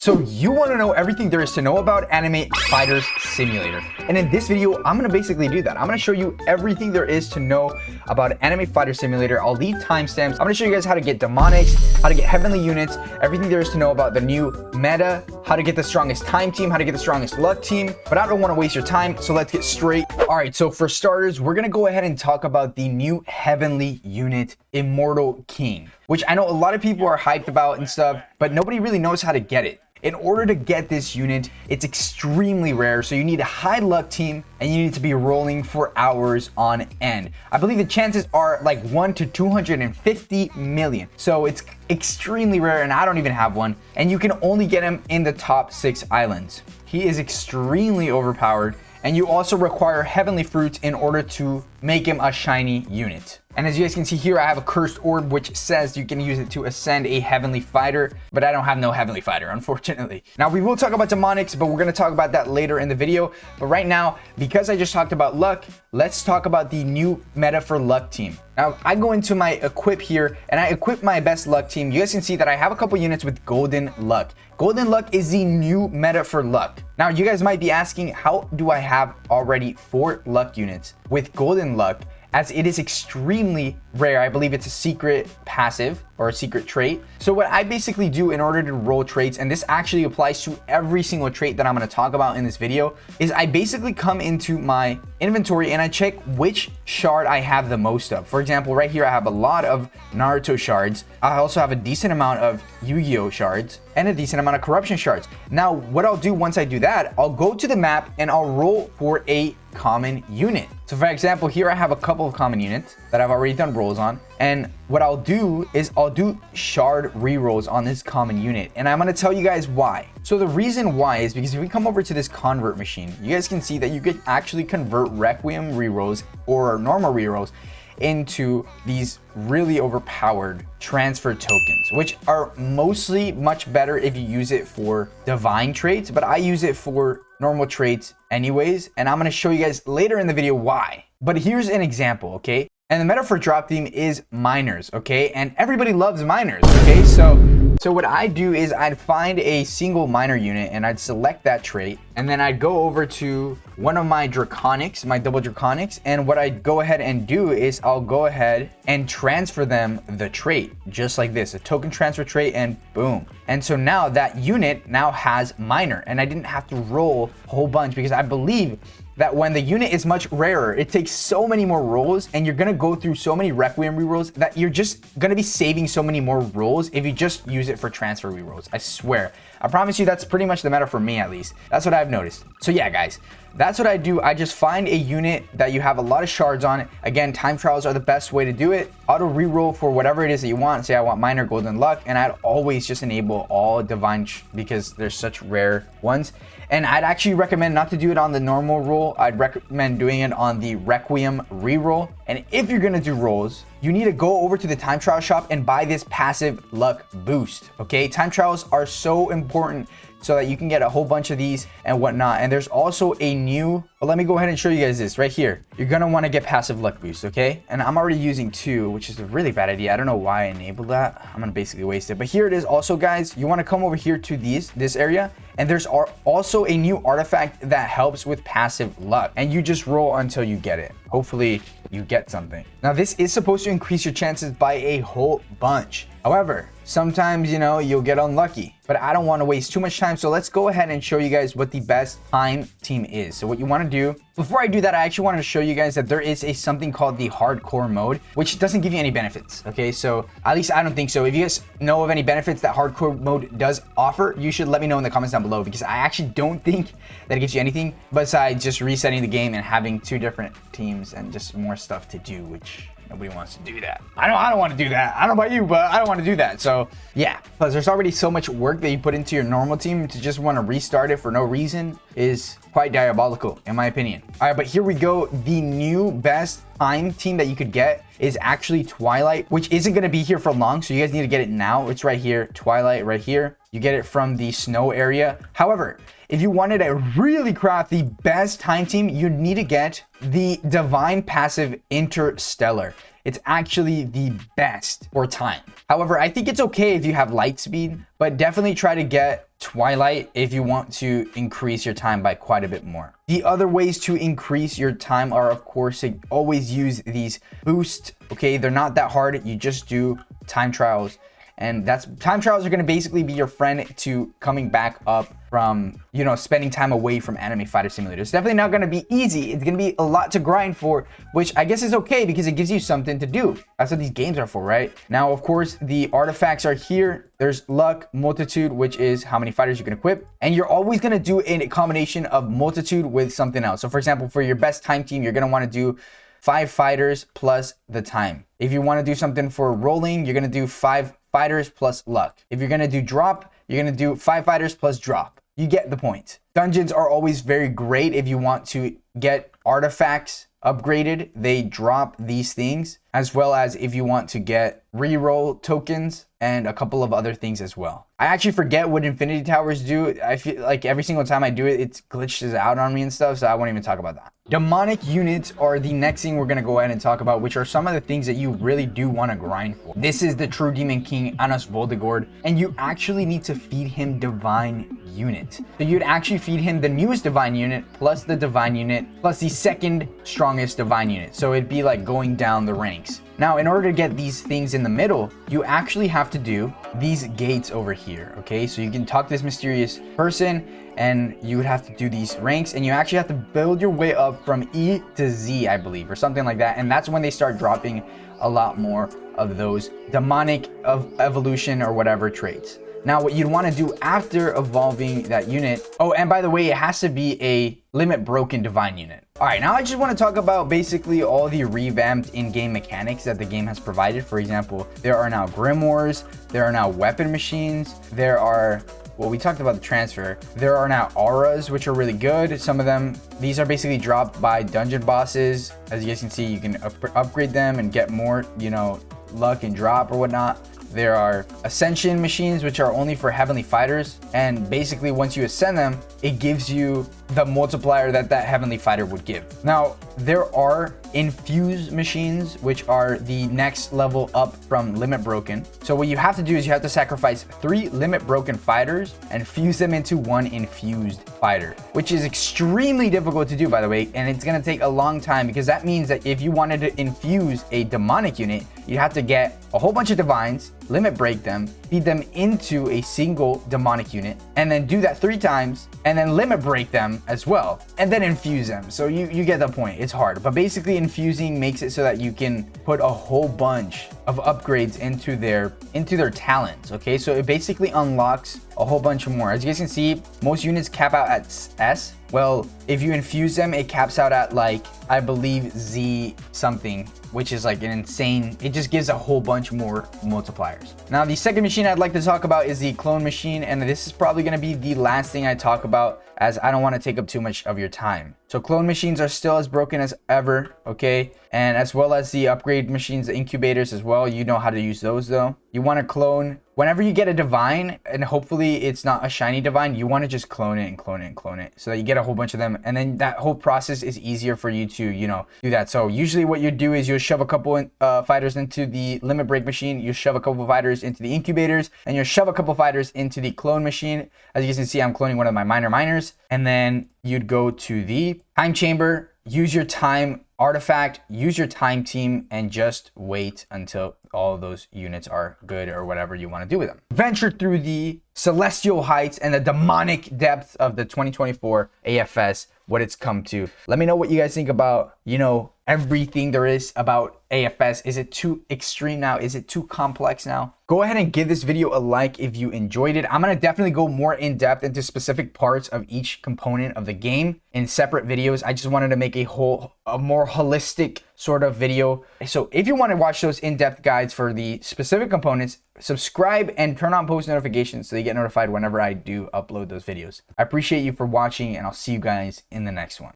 So you want to know everything there is to know about Anime Fighter Simulator. And in this video, I'm going to basically do that. I'm going to show you everything there is to know about Anime Fighter Simulator. I'll leave timestamps. I'm going to show you guys how to get demonics, how to get heavenly units, everything there is to know about the new meta, how to get the strongest time team, how to get the strongest luck team. But I don't want to waste your time, so let's get straight. All right, so for starters, we're going to go ahead and talk about the new heavenly unit, Immortal King, which I know a lot of people are hyped about and stuff, but nobody really knows how to get it. In order to get this unit, it's extremely rare, so you need a high luck team and you need to be rolling for hours on end. I believe the chances are like 1 to 250 million. So it's extremely rare and I don't even have one. And you can only get him in the top 6 islands. He is extremely overpowered, and you also require heavenly fruits in order to make him a shiny unit. And as you guys can see here, I have a cursed orb which says you can use it to ascend a heavenly fighter, but I don't have no heavenly fighter, unfortunately. Now we will talk about demonics, but we're going to talk about that later in the video. But right now, because I just talked about luck, let's talk about the new meta for luck team. Now I go into my equip here and I equip my best luck team. You guys can see that I have a couple units with golden luck. Golden luck is the new meta for luck. Now you guys might be asking, how do I have already 4 luck units with golden luck, as it is extremely rare? I believe it's a secret passive or a secret trait. So what I basically do in order to roll traits, and this actually applies to every single trait that I'm going to talk about in this video, is I basically come into my inventory and I check which shard I have the most of. For example, right here I have a lot of Naruto shards. I also have a decent amount of Yu-Gi-Oh shards and a decent amount of corruption shards. Now what I'll do once I do that, I'll go to the map and I'll roll for a common unit. So for example, here I have a couple of common units that I've already done rolls on, and what I'll do is I'll do shard rerolls on this common unit, and I'm going to tell you guys why. So the reason why is because if we come over to this convert machine, you guys can see that you could actually convert Requiem rerolls or normal rerolls into these really overpowered transfer tokens, which are mostly much better if you use it for divine traits, but I use it for normal traits anyways, and I'm going to show you guys later in the video why. But here's an example, okay? And the meta for drop theme is miners, okay? And everybody loves miners, okay? So what I do is I'd find a single miner unit and I'd select that trait, and then I'd go over to one of my draconics, my double draconics, and what I'd go ahead and do is I'll go ahead and transfer them the trait, just like this, a token transfer trait, and boom. And so now that unit now has miner, and I didn't have to roll a whole bunch, because I believe that when the unit is much rarer, it takes so many more rolls, and you're gonna go through so many Requiem rerolls that you're just gonna be saving so many more rolls if you just use it for transfer rerolls. I swear. I promise you that's pretty much the meta for me, at least. That's what I've noticed. So yeah, guys, that's what I do. I just find a unit that you have a lot of shards on it. Again, time trials are the best way to do it. Auto reroll for whatever it is that you want. Say I want minor golden luck, and I'd always just enable all divine because there's such rare ones. And I'd actually recommend not to do it on the normal roll. I'd recommend doing it on the Requiem reroll. And if you're gonna do rolls, you need to go over to the time trial shop and buy this passive luck boost, okay? Time trials are so important so that you can get a whole bunch of these and whatnot. And there's also a new, well, let me go ahead and show you guys this right here. You're gonna wanna get passive luck boost, okay? And I'm already using 2, which is a really bad idea. I don't know why I enabled that. I'm gonna basically waste it. But here it is also, guys. You wanna come over here to this area, and there's also a new artifact that helps with passive luck. And you just roll until you get it. Hopefully you get something. Now this is supposed to increase your chances by a whole bunch. However, sometimes, you know, you'll get unlucky, but I don't want to waste too much time. So let's go ahead and show you guys what the best time team is. So what you want to do, before I do that, I actually wanted to show you guys that there is something called the hardcore mode, which doesn't give you any benefits. Okay, so at least I don't think so. If you guys know of any benefits that hardcore mode does offer, you should let me know in the comments down below, because I actually don't think that it gives you anything besides just resetting the game and having 2 different teams and just more stuff to do, which nobody wants to do that. I don't want to do that. I don't know about you, but I don't want to do that. So yeah, plus there's already so much work that you put into your normal team, to just want to restart it for no reason is quite diabolical, in my opinion. All right, but here we go. The new best time team that you could get is actually Twilight, which isn't going to be here for long. So you guys need to get it now. It's right here, Twilight right here. You get it from the snow area. However, if you wanted to really craft the best time team, you need to get the divine passive Interstellar. It's actually the best for time. However, I think it's okay if you have light speed, but definitely try to get Twilight if you want to increase your time by quite a bit more. The other ways to increase your time are, of course, to always use these boosts. Okay, they're not that hard. You just do time trials, and time trials are going to basically be your friend to coming back up from, you know, spending time away from Anime Fighter Simulator. It's definitely not going to be easy. It's going to be a lot to grind for, which I guess is okay because it gives you something to do. That's what these games are for, right? Now, of course, the artifacts are here. There's luck, multitude, which is how many fighters you can equip. And you're always going to do a combination of multitude with something else. So for example, for your best time team, you're going to want to do 5 fighters plus the time. If you want to do something for rolling, you're going to do 5 fighters plus luck. If you're going to do drop, you're going to do 5 fighters plus drop. You get the point. Dungeons are always very great if you want to get artifacts upgraded. They drop these things, as well as if you want to get reroll tokens and a couple of other things as well. I actually forget what Infinity Towers do. I feel like every single time I do it, it glitches out on me and stuff, so I won't even talk about that. Demonic units are the next thing we're going to go ahead and talk about, which are some of the things that you really do want to grind for. This is the true Demon King, Anas Voldegord, and you actually need to feed him divine unit. So you'd actually feed him the newest divine unit plus the divine unit plus the second strongest divine unit. So it'd be like going down the ranks. Now, in order to get these things in the middle, you actually have to do these gates over here, okay? So you can talk to this mysterious person and you would have to do these ranks, and you actually have to build your way up from E to Z, I believe, or something like that. And that's when they start dropping a lot more of those demonic evolution or whatever traits. Now, what you'd want to do after evolving that unit, oh, and by the way, it has to be a limit broken divine unit. All right, now I just want to talk about basically all the revamped in-game mechanics that the game has provided. For example, there are now grimoires, there are now weapon machines, there are, well, we talked about the transfer. There are now auras, which are really good. Some of them, these are basically dropped by dungeon bosses. As you guys can see, you can upgrade them and get more, you know, luck and drop or whatnot. There are ascension machines, which are only for heavenly fighters, and basically once you ascend them, it gives you the multiplier that heavenly fighter would give. Now, there are infuse machines, which are the next level up from limit broken. So what you have to do is you have to sacrifice 3 limit broken fighters and fuse them into 1 infused fighter, which is extremely difficult to do, by the way, and it's going to take a long time, because that means that if you wanted to infuse a demonic unit, you have to get a whole bunch of divines, limit break them, feed them into a single demonic unit, and then do that 3 times, and then limit break them as well, and then infuse them. So you get the point. It's hard, but basically infusing makes it so that you can put a whole bunch of upgrades into their talents. Okay, so it basically unlocks a whole bunch more. As you guys can see, most units cap out at S. Well, if you infuse them, it caps out at, like, I believe Z something, which is like an insane, it just gives a whole bunch more multipliers. Now, the second machine I'd like to talk about is the clone machine, and this is probably going to be the last thing I talk about, as I don't want to take up too much of your time. So clone machines are still as broken as ever, okay? And as well as the upgrade machines, the incubators as well. You know how to use those though. You want to clone whenever you get a divine, and hopefully it's not a shiny divine, you want to just clone it and clone it and clone it so that you get a whole bunch of them, and then that whole process is easier for you to, you know, do that. So usually what you do is you'll shove a couple fighters into the limit break machine, you shove a couple fighters into the incubators, and you'll shove a couple fighters into the clone machine. As you can see, I'm cloning one of my miners, and then you'd go to the time chamber, use your time artifact, use your time team, and just wait until all of those units are good or whatever you want to do with them. Venture through the celestial heights and the demonic depths of the 2024 AFS, what it's come to. Let me know what you guys think about, you know, everything there is about AFS. Is it too extreme now? Is it too complex now? Go ahead and give this video a like if you enjoyed it. I'm going to definitely go more in depth into specific parts of each component of the game in separate videos. I just wanted to make a more holistic sort of video. So if you want to watch those in-depth guides for the specific components, subscribe and turn on post notifications so you get notified whenever I do upload those videos. I appreciate you for watching, and I'll see you guys in the next one.